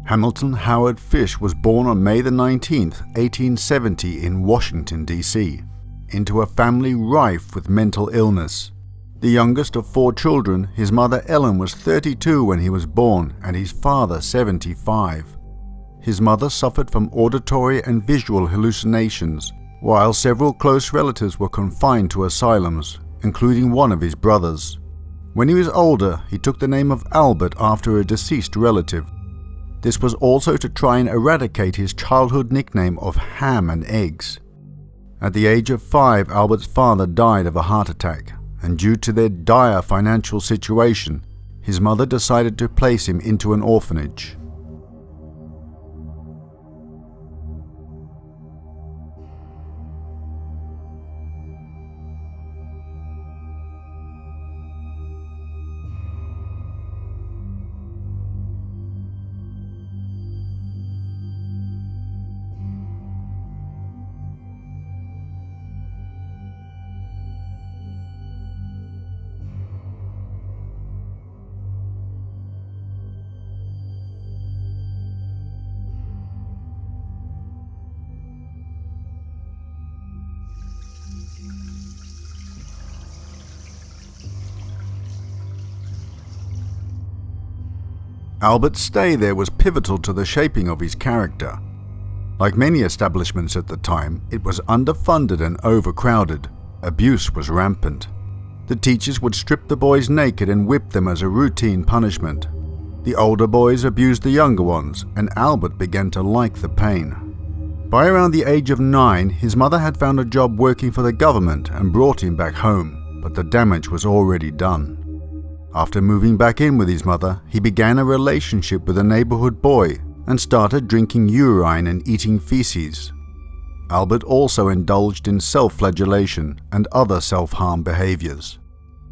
Hamilton Howard Fish was born on May 19, 1870 in Washington, D.C., into a family rife with mental illness. The youngest of 4 children, his mother Ellen was 32 when he was born and his father 75. His mother suffered from auditory and visual hallucinations, while several close relatives were confined to asylums, including one of his brothers. When he was older, he took the name of Albert after a deceased relative. This was also to try and eradicate his childhood nickname of Ham and Eggs. At the age of 5, Albert's father died of a heart attack, and due to their dire financial situation, his mother decided to place him into an orphanage. Albert's stay there was pivotal to the shaping of his character. Like many establishments at the time, it was underfunded and overcrowded. Abuse was rampant. The teachers would strip the boys naked and whip them as a routine punishment. The older boys abused the younger ones, and Albert began to like the pain. By around the age of 9, his mother had found a job working for the government and brought him back home, but the damage was already done. After moving back in with his mother, he began a relationship with a neighborhood boy and started drinking urine and eating feces. Albert also indulged in self-flagellation and other self-harm behaviors.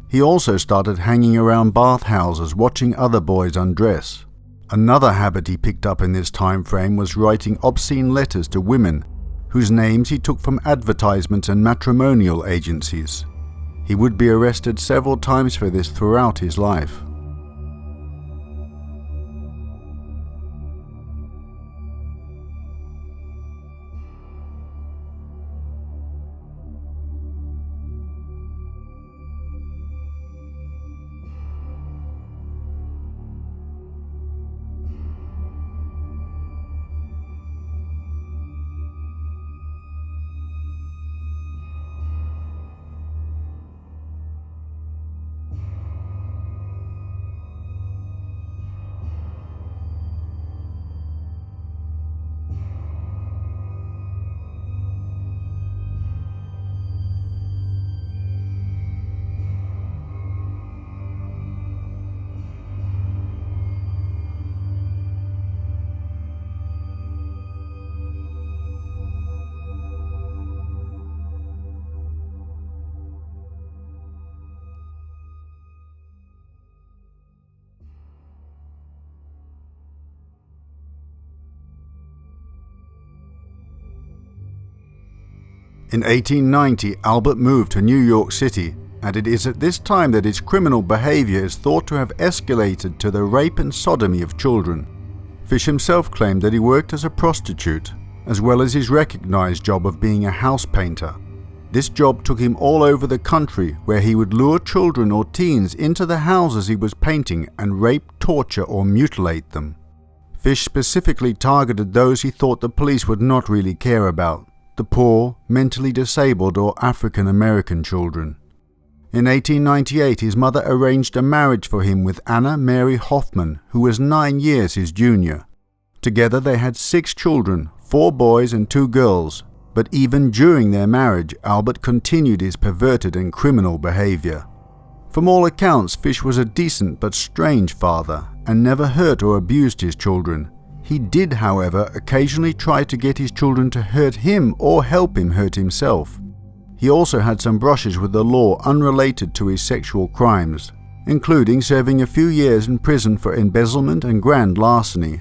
He also started hanging around bathhouses watching other boys undress. Another habit he picked up in this time frame was writing obscene letters to women whose names he took from advertisements and matrimonial agencies. He would be arrested several times for this throughout his life. In 1890, Albert moved to New York City, and it is at this time that his criminal behavior is thought to have escalated to the rape and sodomy of children. Fish himself claimed that he worked as a prostitute, as well as his recognized job of being a house painter. This job took him all over the country, where he would lure children or teens into the houses he was painting and rape, torture, or mutilate them. Fish specifically targeted those he thought the police would not really care about: the poor, mentally disabled, or African American children. In 1898, his mother arranged a marriage for him with Anna Mary Hoffman, who was 9 years his junior. Together they had 6 children, 4 boys and 2 girls, but even during their marriage, Albert continued his perverted and criminal behavior. From all accounts, Fish was a decent but strange father and never hurt or abused his children. He did, however, occasionally try to get his children to hurt him or help him hurt himself. He also had some brushes with the law unrelated to his sexual crimes, including serving a few years in prison for embezzlement and grand larceny.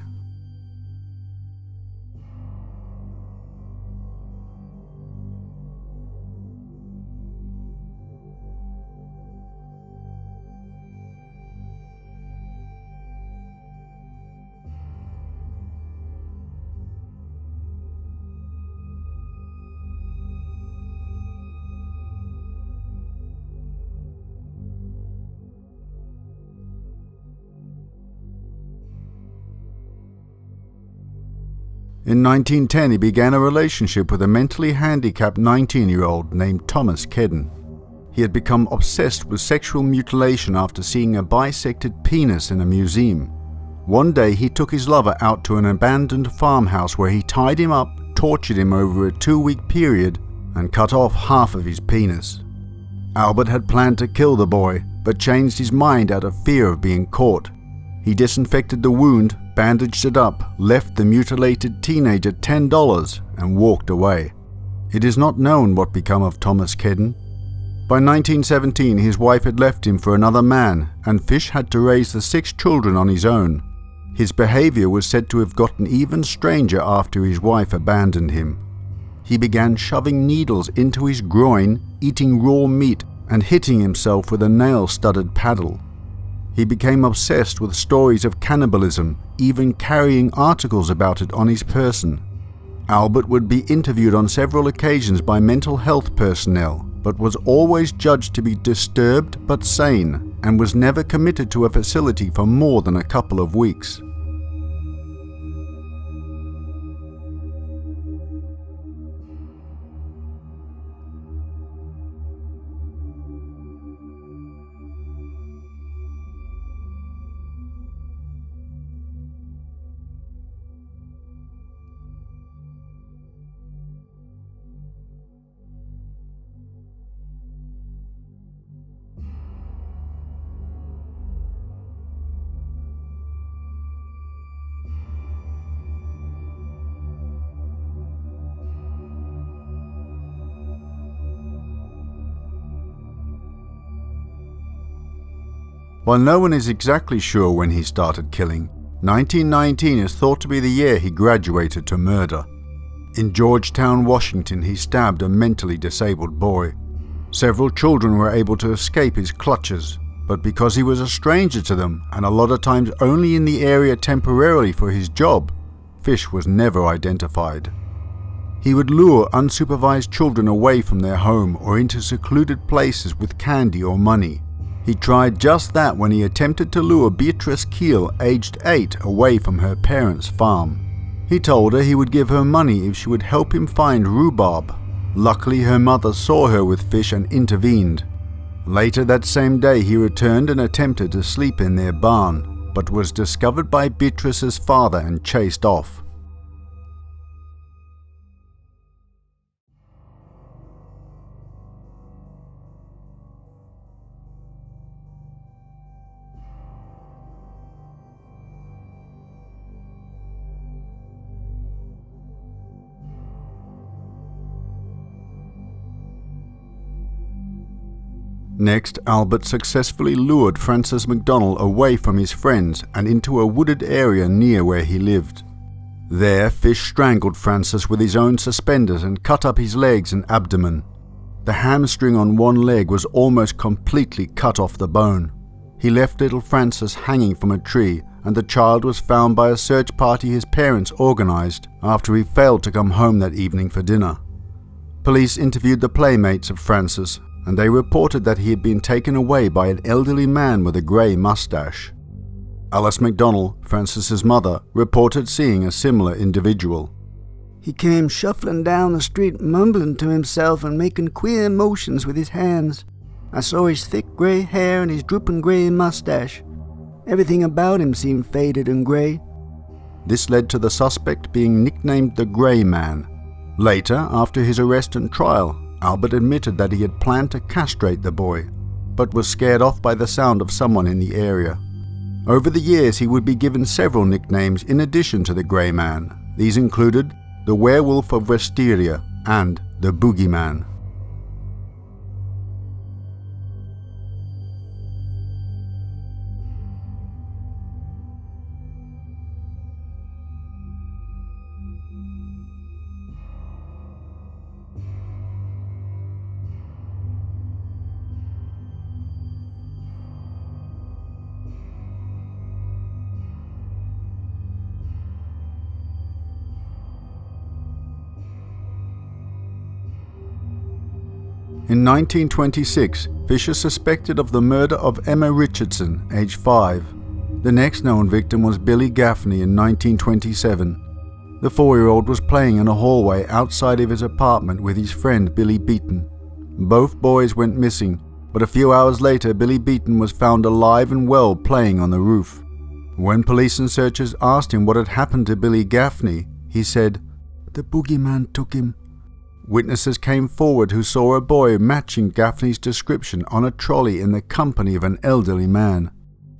In 1910, he began a relationship with a mentally handicapped 19-year-old named Thomas Kedden. He had become obsessed with sexual mutilation after seeing a bisected penis in a museum. One day he took his lover out to an abandoned farmhouse where he tied him up, tortured him over a 2-week period, and cut off half of his penis. Albert had planned to kill the boy, but changed his mind out of fear of being caught. He disinfected the wound, bandaged it up, left the mutilated teenager $10, and walked away. It is not known what became of Thomas Kedden. By 1917, his wife had left him for another man, and Fish had to raise the 6 children on his own. His behavior was said to have gotten even stranger after his wife abandoned him. He began shoving needles into his groin, eating raw meat, and hitting himself with a nail-studded paddle. He became obsessed with stories of cannibalism, even carrying articles about it on his person. Albert would be interviewed on several occasions by mental health personnel, but was always judged to be disturbed but sane, and was never committed to a facility for more than a couple of weeks. While no one is exactly sure when he started killing, 1919 is thought to be the year he graduated to murder. In Georgetown, Washington, he stabbed a mentally disabled boy. Several children were able to escape his clutches, but because he was a stranger to them and a lot of times only in the area temporarily for his job, Fish was never identified. He would lure unsupervised children away from their home or into secluded places with candy or money. He tried just that when he attempted to lure Beatrice Keel, aged 8, away from her parents' farm. He told her he would give her money if she would help him find rhubarb. Luckily, her mother saw her with Fish and intervened. Later that same day, he returned and attempted to sleep in their barn, but was discovered by Beatrice's father and chased off. Next, Albert successfully lured Francis MacDonald away from his friends and into a wooded area near where he lived. There, Fish strangled Francis with his own suspenders and cut up his legs and abdomen. The hamstring on one leg was almost completely cut off the bone. He left little Francis hanging from a tree, and the child was found by a search party his parents organized after he failed to come home that evening for dinner. Police interviewed the playmates of Francis, and they reported that he had been taken away by an elderly man with a grey mustache. Alice MacDonald, Francis's mother, reported seeing a similar individual. He came shuffling down the street, mumbling to himself and making queer motions with his hands. I saw his thick grey hair and his drooping grey mustache. Everything about him seemed faded and grey. This led to the suspect being nicknamed the Grey Man. Later, after his arrest and trial, Albert admitted that he had planned to castrate the boy, but was scared off by the sound of someone in the area. Over the years, he would be given several nicknames in addition to the Grey Man. These included the Werewolf of Wysteria and the Boogeyman. In 1926, Fish is suspected of the murder of Emma Richardson, age 5. The next known victim was Billy Gaffney in 1927. The 4-year-old was playing in a hallway outside of his apartment with his friend Billy Beaton. Both boys went missing, but a few hours later Billy Beaton was found alive and well playing on the roof. When police and searchers asked him what had happened to Billy Gaffney, he said, "The boogeyman took him." Witnesses came forward who saw a boy matching Gaffney's description on a trolley in the company of an elderly man.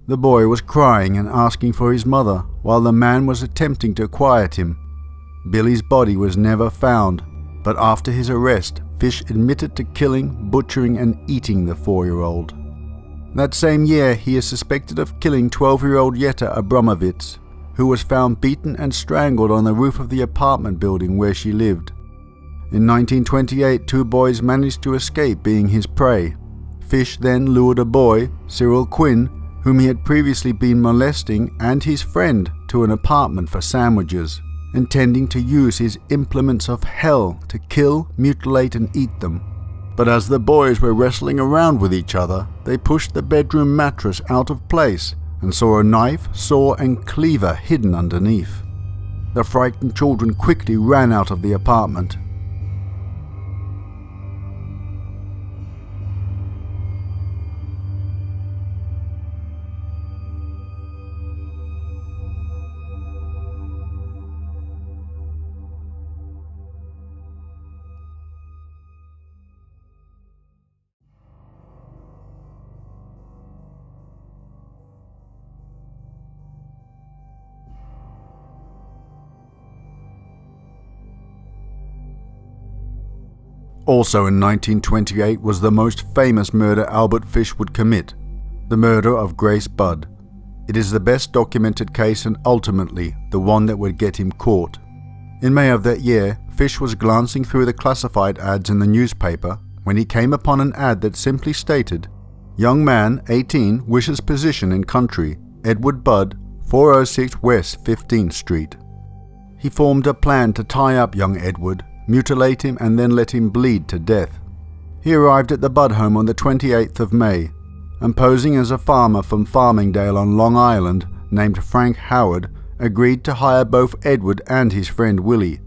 The boy was crying and asking for his mother, while the man was attempting to quiet him. Billy's body was never found, but after his arrest, Fish admitted to killing, butchering and eating the 4-year-old. That same year, he is suspected of killing 12-year-old Jetta Abramovitz, who was found beaten and strangled on the roof of the apartment building where she lived. In 1928, 2 boys managed to escape being his prey. Fish then lured a boy, Cyril Quinn, whom he had previously been molesting, and his friend to an apartment for sandwiches, intending to use his implements of hell to kill, mutilate and eat them. But as the boys were wrestling around with each other, they pushed the bedroom mattress out of place and saw a knife, saw and cleaver hidden underneath. The frightened children quickly ran out of the apartment. Also in 1928 was the most famous murder Albert Fish would commit, the murder of Grace Budd. It is the best documented case and ultimately the one that would get him caught. In May of that year, Fish was glancing through the classified ads in the newspaper when he came upon an ad that simply stated, "Young man, 18, wishes position in country, Edward Budd, 406 West 15th Street." He formed a plan to tie up young Edward, mutilate him and then let him bleed to death. He arrived at the Budd home on the 28th of May, and posing as a farmer from Farmingdale on Long Island named Frank Howard, agreed to hire both Edward and his friend Willie.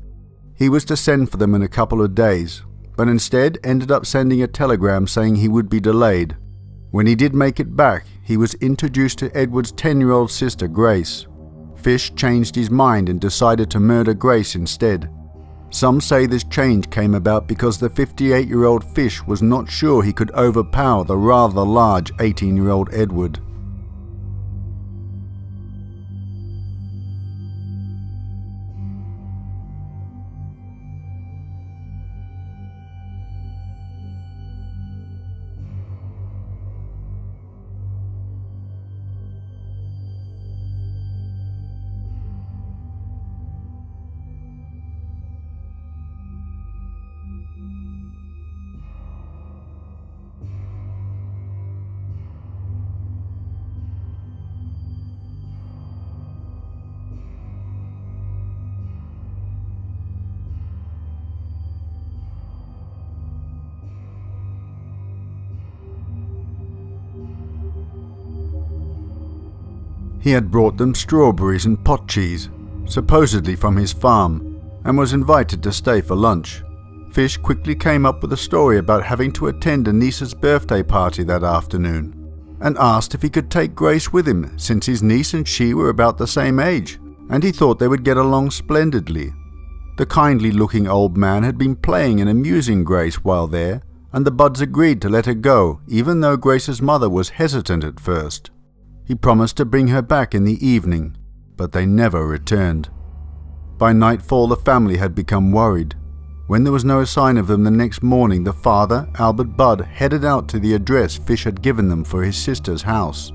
He was to send for them in a couple of days, but instead ended up sending a telegram saying he would be delayed. When he did make it back, he was introduced to Edward's 10-year-old sister Grace. Fish changed his mind and decided to murder Grace instead. Some say this change came about because the 58-year-old Fish was not sure he could overpower the rather large 18-year-old Edward. He had brought them strawberries and pot cheese, supposedly from his farm, and was invited to stay for lunch. Fish quickly came up with a story about having to attend a niece's birthday party that afternoon, and asked if he could take Grace with him since his niece and she were about the same age, and he thought they would get along splendidly. The kindly-looking old man had been playing and amusing Grace while there, and the Budds agreed to let her go, even though Grace's mother was hesitant at first. He promised to bring her back in the evening, but they never returned. By nightfall the family had become worried. When there was no sign of them the next morning, the father, Albert Budd, headed out to the address Fish had given them for his sister's house.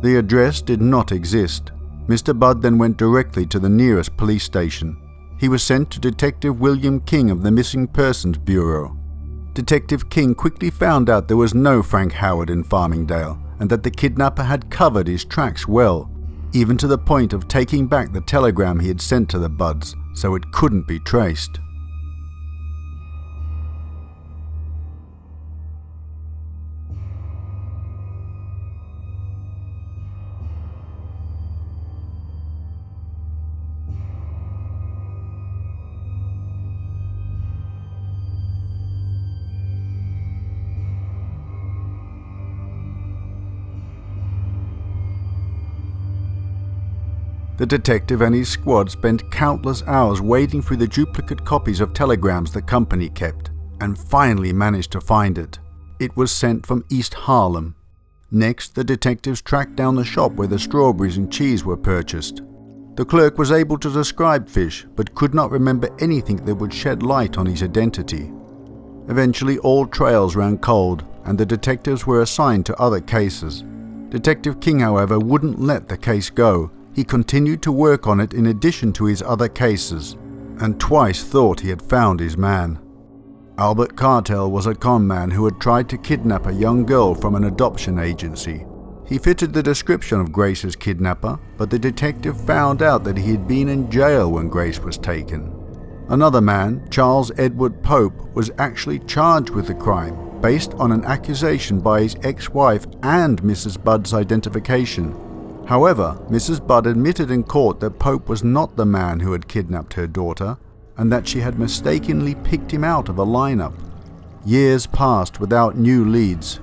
The address did not exist. Mr. Budd then went directly to the nearest police station. He was sent to Detective William King of the Missing Persons Bureau. Detective King quickly found out there was no Frank Howard in Farmingdale, and that the kidnapper had covered his tracks well, even to the point of taking back the telegram he had sent to the Budds, so it couldn't be traced. The detective and his squad spent countless hours wading through the duplicate copies of telegrams the company kept, and finally managed to find it. It was sent from East Harlem. Next, the detectives tracked down the shop where the strawberries and cheese were purchased. The clerk was able to describe Fish, but could not remember anything that would shed light on his identity. Eventually, all trails ran cold, and the detectives were assigned to other cases. Detective King, however, wouldn't let the case go. He continued to work on it in addition to his other cases, and twice thought he had found his man. Albert Cartel was a con man who had tried to kidnap a young girl from an adoption agency. He fitted the description of Grace's kidnapper, but the detective found out that he had been in jail when Grace was taken. Another man, Charles Edward Pope, was actually charged with the crime, based on an accusation by his ex-wife and Mrs. Budd's identification. However, Mrs. Budd admitted in court that Pope was not the man who had kidnapped her daughter, and that she had mistakenly picked him out of a lineup. Years passed without new leads.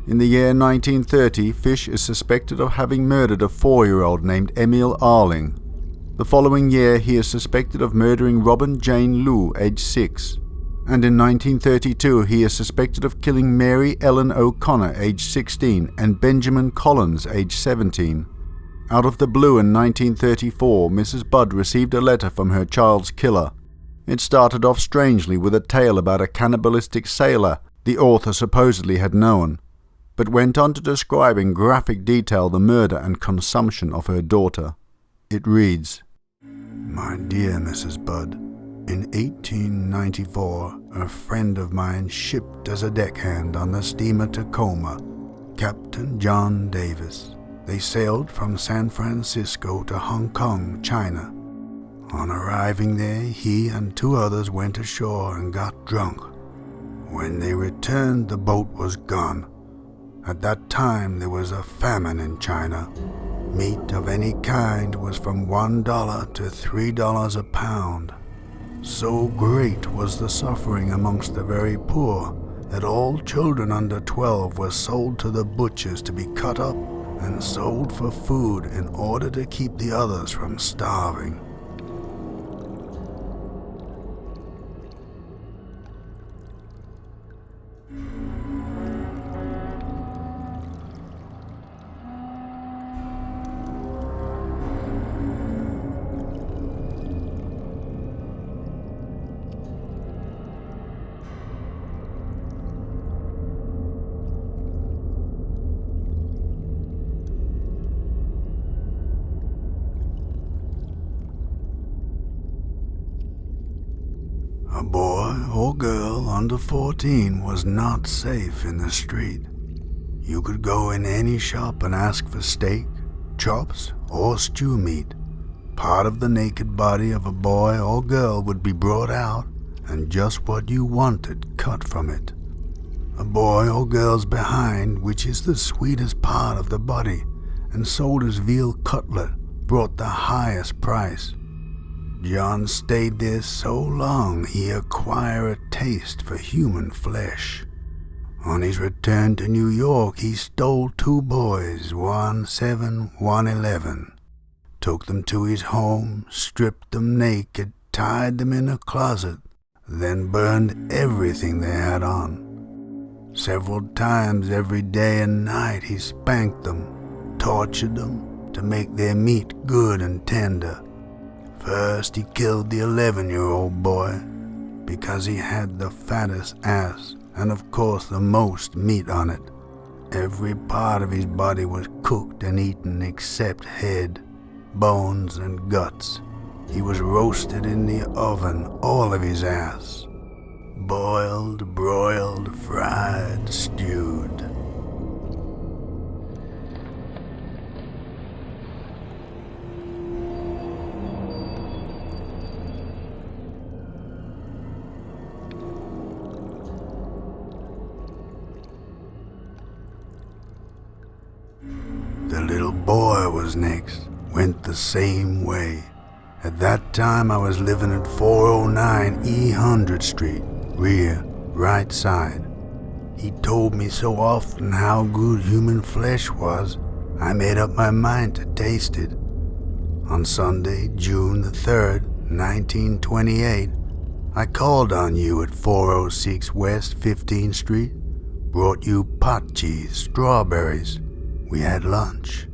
In the year 1930, Fish is suspected of having murdered a 4-year-old named Emil Arling. The following year, he is suspected of murdering Robin Jane Liu, age 6. And in 1932, he is suspected of killing Mary Ellen O'Connor, age 16, and Benjamin Collins, age 17. Out of the blue in 1934, Mrs. Budd received a letter from her child's killer. It started off strangely with a tale about a cannibalistic sailor the author supposedly had known, but went on to describe in graphic detail the murder and consumption of her daughter. It reads, "My dear Mrs. Budd, in 1894, a friend of mine shipped as a deckhand on the steamer Tacoma, Captain John Davis. They sailed from San Francisco to Hong Kong, China. On arriving there, he and 2 others went ashore and got drunk. When they returned, the boat was gone. At that time, there was a famine in China. Meat of any kind was from $1 to $3 a pound. So great was the suffering amongst the very poor that all children under 12 were sold to the butchers to be cut up and sold for food in order to keep the others from starving." A boy or girl under 14 was not safe in the street. You could go in any shop and ask for steak, chops, or stew meat. Part of the naked body of a boy or girl would be brought out, and just what you wanted cut from it. A boy or girl's behind, which is the sweetest part of the body, and sold as veal cutlet, brought the highest price. John stayed there so long he acquired a taste for human flesh. On his return to New York, he stole 2 boys, one 7, one 11. Took them to his home, stripped them naked, tied them in a closet, then burned everything they had on. Several times every day and night he spanked them, tortured them to make their meat good and tender. First he killed the 11-year-old boy because he had the fattest ass and of course the most meat on it. Every part of his body was cooked and eaten except head, bones and guts. He was roasted in the oven, all of his ass. Boiled, broiled, fried, stewed. was next went the same way. At that time I was living at 409 E 100th Street, rear, right side. He told me so often how good human flesh was, I made up my mind to taste it. On Sunday, June the 3rd, 1928, I called on you at 406 West 15th Street, brought you pot cheese, strawberries. We had lunch.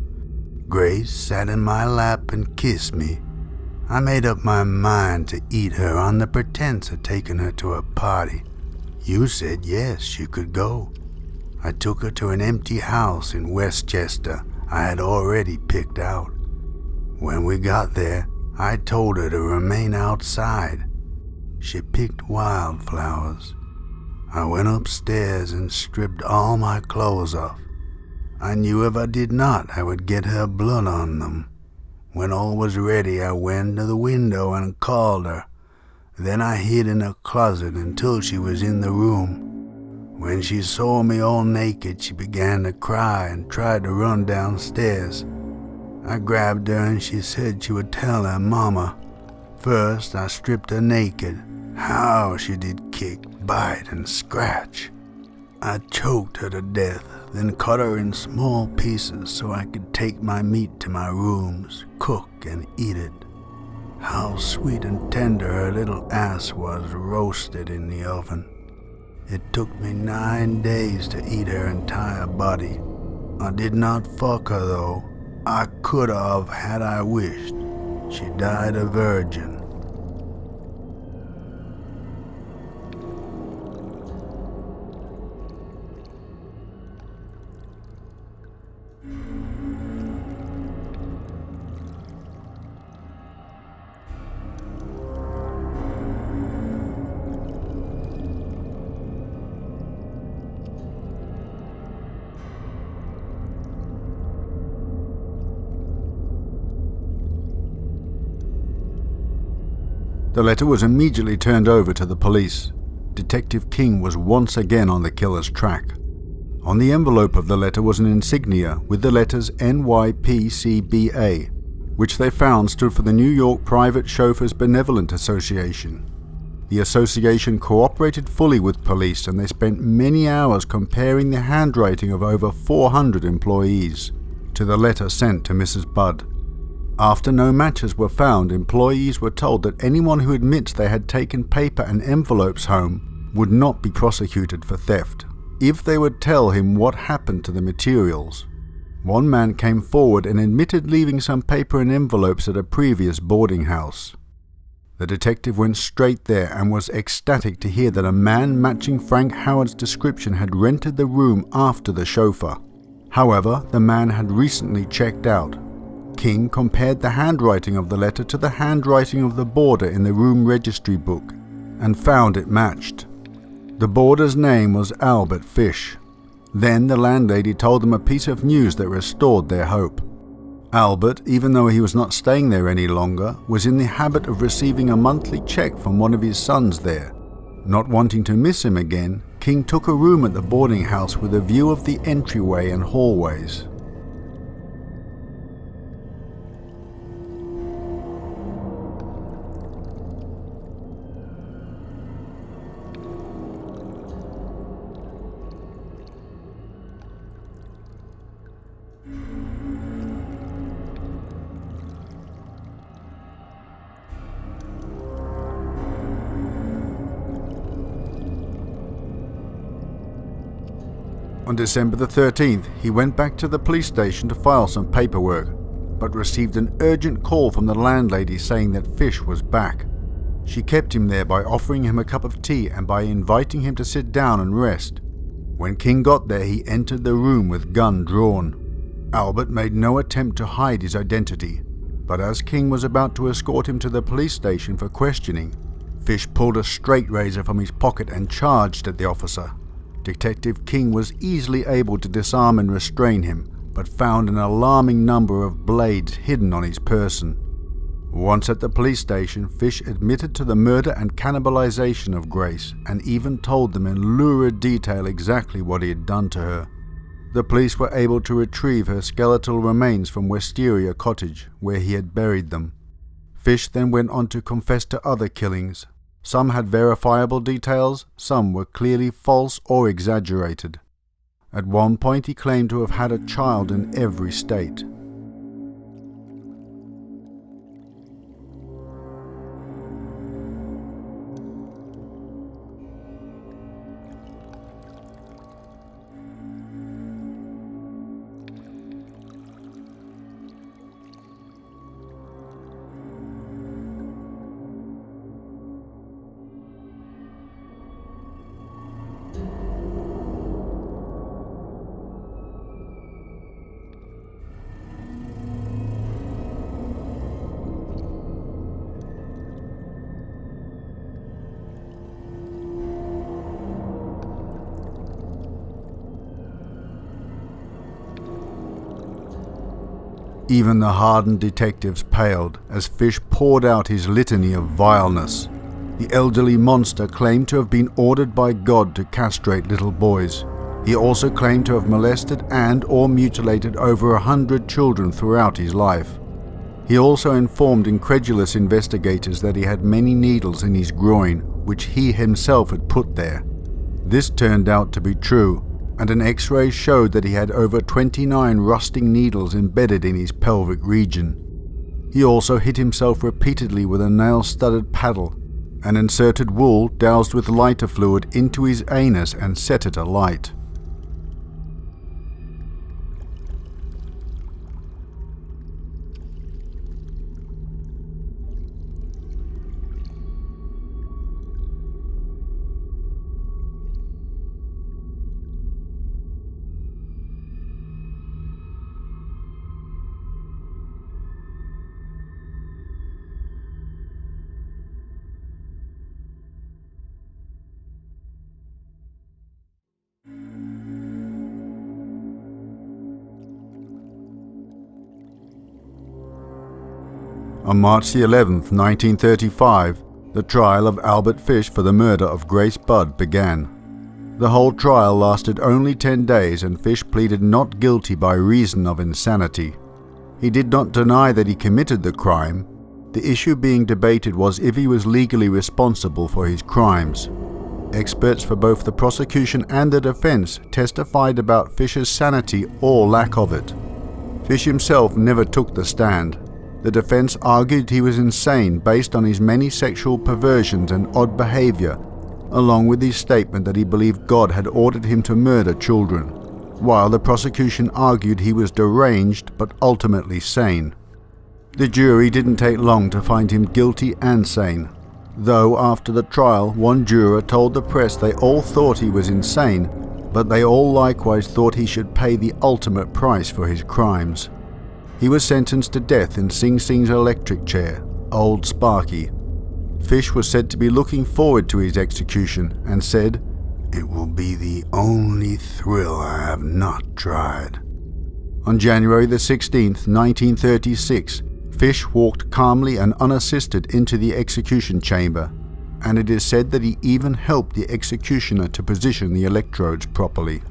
Grace sat in my lap and kissed me. I made up my mind to eat her on the pretense of taking her to a party. You said yes, she could go. I took her to an empty house in Westchester I had already picked out. When we got there, I told her to remain outside. She picked wildflowers. I went upstairs and stripped all my clothes off. I knew if I did not, I would get her blood on them. When all was ready, I went to the window and called her. Then I hid in a closet until she was in the room. When she saw me all naked, she began to cry and tried to run downstairs. I grabbed her and she said she would tell her mama. First, I stripped her naked. How she did kick, bite, and scratch. I choked her to death, then cut her in small pieces so I could take my meat to my rooms, cook, and eat it. How sweet and tender her little ass was roasted in the oven. It took me 9 days to eat her entire body. I did not fuck her though. I could have had I wished. She died a virgin. The letter was immediately turned over to the police. Detective King was once again on the killer's track. On the envelope of the letter was an insignia with the letters NYPCBA, which they found stood for the New York Private Chauffeurs Benevolent Association. The association cooperated fully with police and they spent many hours comparing the handwriting of over 400 employees to the letter sent to Mrs. Budd. After no matches were found, employees were told that anyone who admits they had taken paper and envelopes home would not be prosecuted for theft, if they would tell him what happened to the materials. One man came forward and admitted leaving some paper and envelopes at a previous boarding house. The detective went straight there and was ecstatic to hear that a man matching Frank Howard's description had rented the room after the chauffeur. However, the man had recently checked out. King compared the handwriting of the letter to the handwriting of the boarder in the room registry book and found it matched. The boarder's name was Albert Fish. Then the landlady told them a piece of news that restored their hope. Albert, even though he was not staying there any longer, was in the habit of receiving a monthly check from one of his sons there. Not wanting to miss him again, King took a room at the boarding house with a view of the entryway and hallways. On December the 13th, he went back to the police station to file some paperwork, but received an urgent call from the landlady saying that Fish was back. She kept him there by offering him a cup of tea and by inviting him to sit down and rest. When King got there, he entered the room with gun drawn. Albert made no attempt to hide his identity, but as King was about to escort him to the police station for questioning, Fish pulled a straight razor from his pocket and charged at the officer. Detective King was easily able to disarm and restrain him, but found an alarming number of blades hidden on his person. Once at the police station, Fish admitted to the murder and cannibalization of Grace, and even told them in lurid detail exactly what he had done to her. The police were able to retrieve her skeletal remains from Wysteria cottage, where he had buried them. Fish then went on to confess to other killings. Some had verifiable details, some were clearly false or exaggerated. At one point he claimed to have had a child in every state. Even the hardened detectives paled as Fish poured out his litany of vileness. The elderly monster claimed to have been ordered by God to castrate little boys. He also claimed to have molested and or mutilated over 100 children throughout his life. He also informed incredulous investigators that he had many needles in his groin, which he himself had put there. This turned out to be true, and an X-ray showed that he had over 29 rusting needles embedded in his pelvic region. He also hit himself repeatedly with a nail-studded paddle, and inserted wool doused with lighter fluid into his anus and set it alight. On March the 11th, 1935, the trial of Albert Fish for the murder of Grace Budd began. The whole trial lasted only 10 days and Fish pleaded not guilty by reason of insanity. He did not deny that he committed the crime. The issue being debated was if he was legally responsible for his crimes. Experts for both the prosecution and the defense testified about Fish's sanity or lack of it. Fish himself never took the stand. The defense argued he was insane based on his many sexual perversions and odd behavior, along with his statement that he believed God had ordered him to murder children, while the prosecution argued he was deranged but ultimately sane. The jury didn't take long to find him guilty and sane, though after the trial one juror told the press they all thought he was insane, but they all likewise thought he should pay the ultimate price for his crimes. He was sentenced to death in Sing Sing's electric chair, Old Sparky. Fish was said to be looking forward to his execution and said, "It will be the only thrill I have not tried." On January the 16th, 1936, Fish walked calmly and unassisted into the execution chamber, and it is said that he even helped the executioner to position the electrodes properly.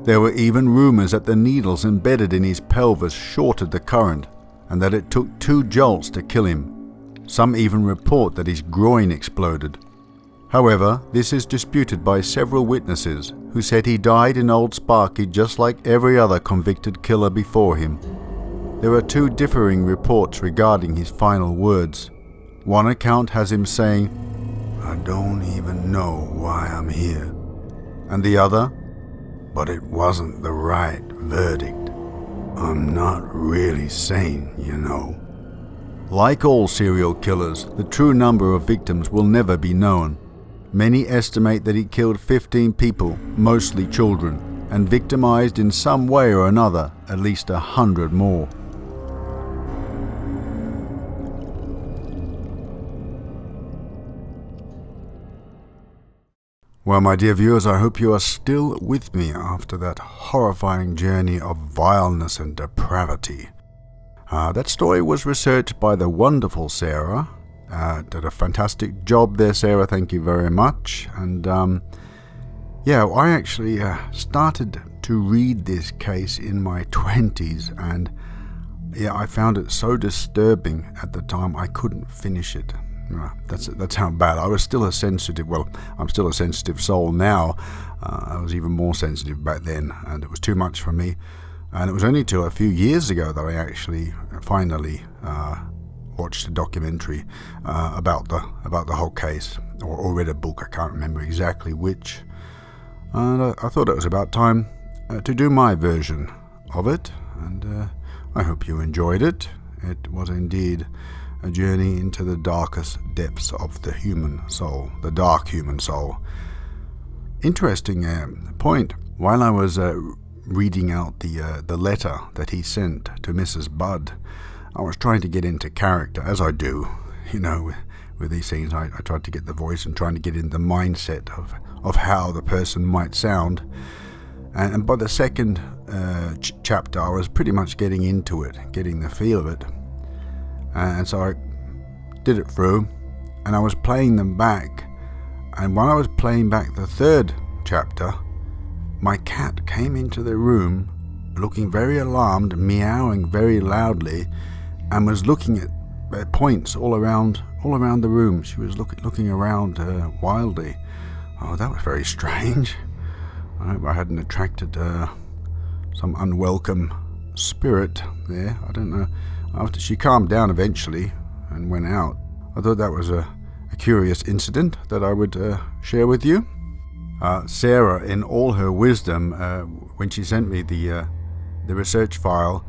There were even rumors that the needles embedded in his pelvis shorted the current, and that it took 2 jolts to kill him. Some even report that his groin exploded. However, this is disputed by several witnesses, who said he died in Old Sparky just like every other convicted killer before him. There are 2 differing reports regarding his final words. One account has him saying, "I don't even know why I'm here," and the other, "But it wasn't the right verdict. I'm not really sane, you know." Like all serial killers, the true number of victims will never be known. Many estimate that he killed 15 people, mostly children, and victimized in some way or another at least 100 more. Well, my dear viewers, I hope you are still with me after that horrifying journey of vileness and depravity. That story was researched by the wonderful Sarah. Did a fantastic job there, Sarah. Thank you very much. And I actually started to read this case in my 20s, and I found it so disturbing at the time I couldn't finish it. That's how bad. I was still a sensitive, I'm still a sensitive soul now. I was even more sensitive back then, and it was too much for me. And it was only till a few years ago that I actually finally watched a documentary about the whole case, or read a book. I can't remember exactly which. And I thought it was about time to do my version of it, and I hope you enjoyed it. It was indeed a journey into the darkest depths of the human soul, the dark human soul. Interesting point. While I was reading out the letter that he sent to Mrs. Budd, I was trying to get into character, as I do, with these things. I tried to get the voice and trying to get in the mindset of how the person might sound. And by the second chapter, I was pretty much getting into it, getting the feel of it. And so I did it through, and I was playing them back. And while I was playing back the third chapter, my cat came into the room looking very alarmed, meowing very loudly, and was looking at points all around the room. She was looking around wildly. Oh, that was very strange. I hope I hadn't attracted some unwelcome spirit there. I don't know. After she calmed down eventually and went out, I thought that was a curious incident that I would share with you. Sarah, in all her wisdom, when she sent me the research file,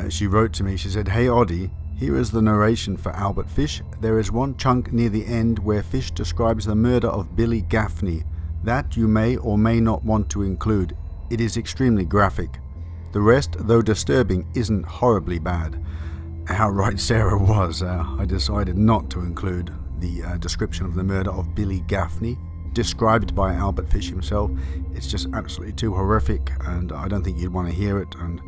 she wrote to me. She said, "Hey Oddie, here is the narration for Albert Fish. There is one chunk near the end where Fish describes the murder of Billy Gaffney. That you may or may not want to include. It is extremely graphic. The rest, though disturbing, isn't horribly bad." How right Sarah was. I decided not to include the description of the murder of Billy Gaffney, described by Albert Fish himself. It's just absolutely too horrific, and I don't think you'd want to hear it, and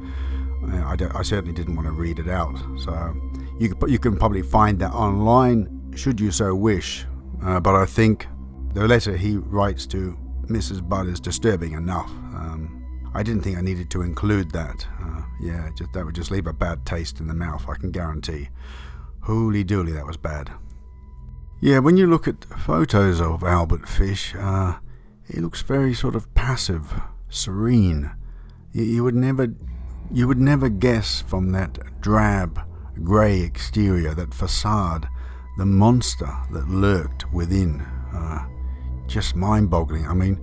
I certainly didn't want to read it out. So you can probably find that online, should you so wish. But I think the letter he writes to Mrs. Budd is disturbing enough. I didn't think I needed to include that. That would just leave a bad taste in the mouth, I can guarantee. Holy dooly, that was bad. Yeah, when you look at photos of Albert Fish, he looks very sort of passive, serene. You would never guess from that drab, grey exterior, that facade, the monster that lurked within. Just mind-boggling. I mean,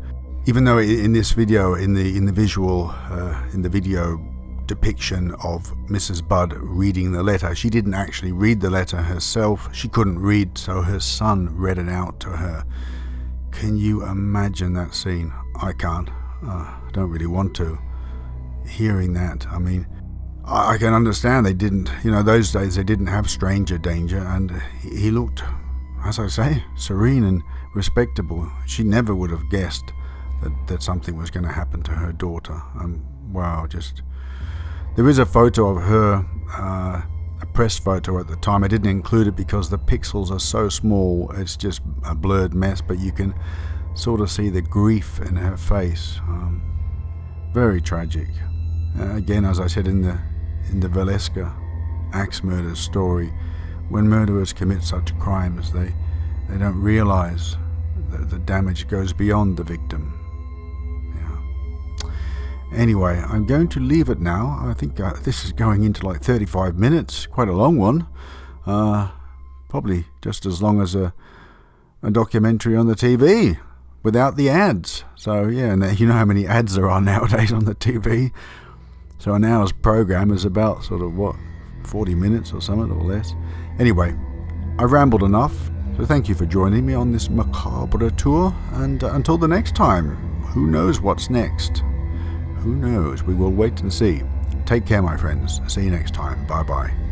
even though in this video, in the video depiction of Mrs. Budd reading the letter, she didn't actually read the letter herself. She couldn't read, so her son read it out to her. Can you imagine that scene? I can't. I don't really want to. Hearing that, I mean, I can understand they didn't, those days they didn't have stranger danger, and he looked, as I say, serene and respectable. She never would have guessed that something was going to happen to her daughter. Wow, just... There is a photo of her, a press photo at the time. I didn't include it because the pixels are so small, it's just a blurred mess, but you can sort of see the grief in her face. Very tragic. Again, as I said in the Valeska axe murder story, when murderers commit such crimes, they don't realize that the damage goes beyond the victim. Anyway, I'm going to leave it now. I think this is going into like 35 minutes, quite a long one. Probably just as long as a documentary on the TV without the ads. So yeah, and you know how many ads there are nowadays on the TV. So an hour's program is about sort of 40 minutes or something or less. Anyway, I've rambled enough, so thank you for joining me on this macabre tour, and until the next time, who knows what's next? Who knows? We will wait and see. Take care, my friends. See you next time. Bye-bye.